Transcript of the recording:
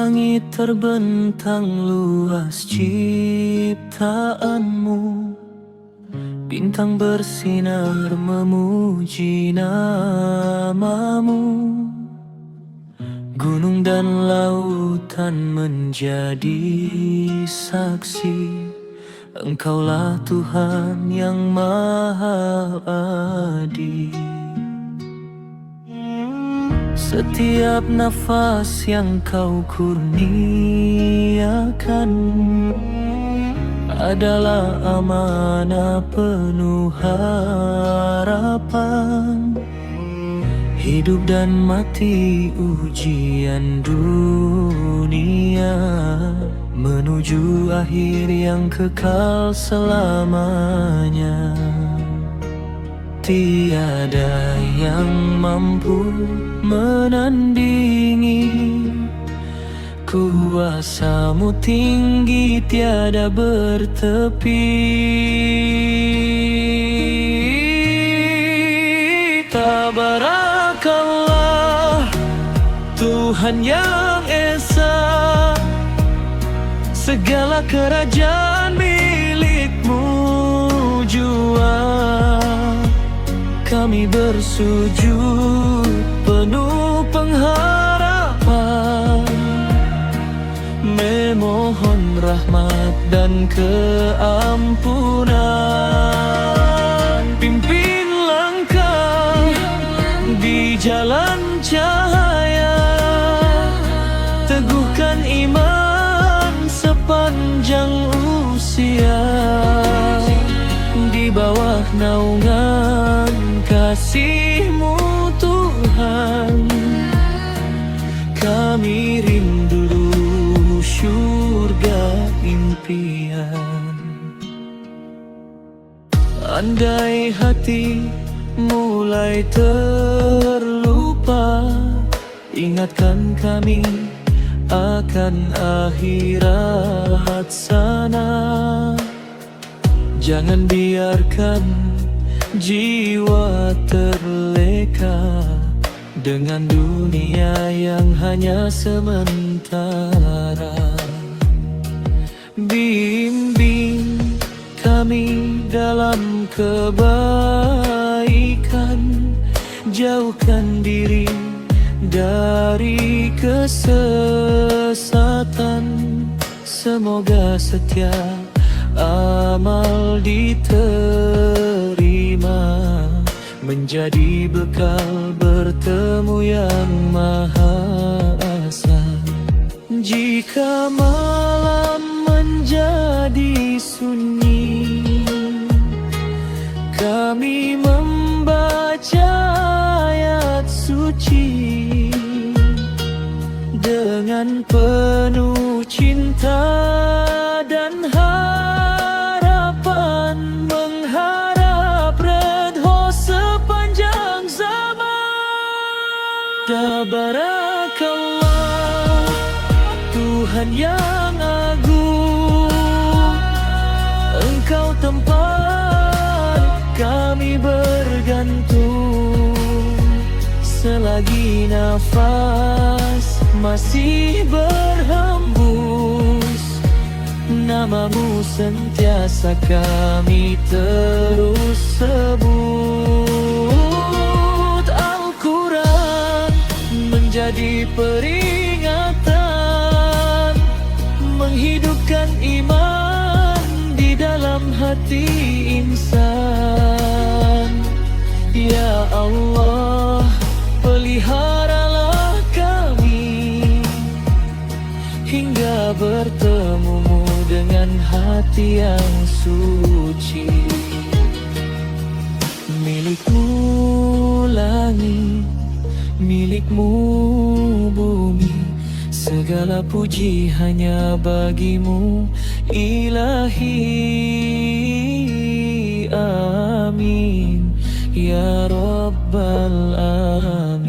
Langit terbentang luas ciptaanmu, bintang bersinar memuji namamu. Gunung dan lautan menjadi saksi, Engkaulah Tuhan yang Maha Adil. Setiap nafas yang Kau kurniakan adalah amanah penuh harapan. Hidup dan mati ujian dunia, menuju akhir yang kekal selamanya. Tiada yang mampu menandingi kuasa-Mu tinggi, tiada bertepi. Tabarakallah, Tuhan yang Esa, segala kerajaan milik-Mu jua. Kami bersujud penuh pengharapan, memohon rahmat dan keampunan. Pimpin langkah di jalan cahaya, teguhkan iman sepanjang usia. Di bawah naungan kasih-Mu Tuhan, kami rindu syurga impian. Andai hati mulai terlupa, ingatkan kami akan akhirat sana. Jangan biarkan jiwa terleka dengan dunia yang hanya sementara. Bimbing kami dalam kebaikan, jauhkan diri dari kesesatan. Semoga setiap amal diterima, menjadi bekal bertemu yang Maha Esa. Jika malam menjadi sunyi, kami membaca ayat suci dengan penuh cinta dan harapan, mengharap redha sepanjang zaman. Tabarakallah, Tuhan yang agung, Engkau tempat kami bergantung. Selagi nafas masih berhembus, nama-Mu sentiasa kami terus sebut. Al-Quran menjadi peringatan, menghidupkan iman di dalam hati insan. Ya Allah, peliharalah kami hingga bertemu-Mu dengan hati yang suci. Milik-Mu langit, milik-Mu bumi, segala puji hanya bagi-Mu Ilahi. Amin ya Rabbal Alamin.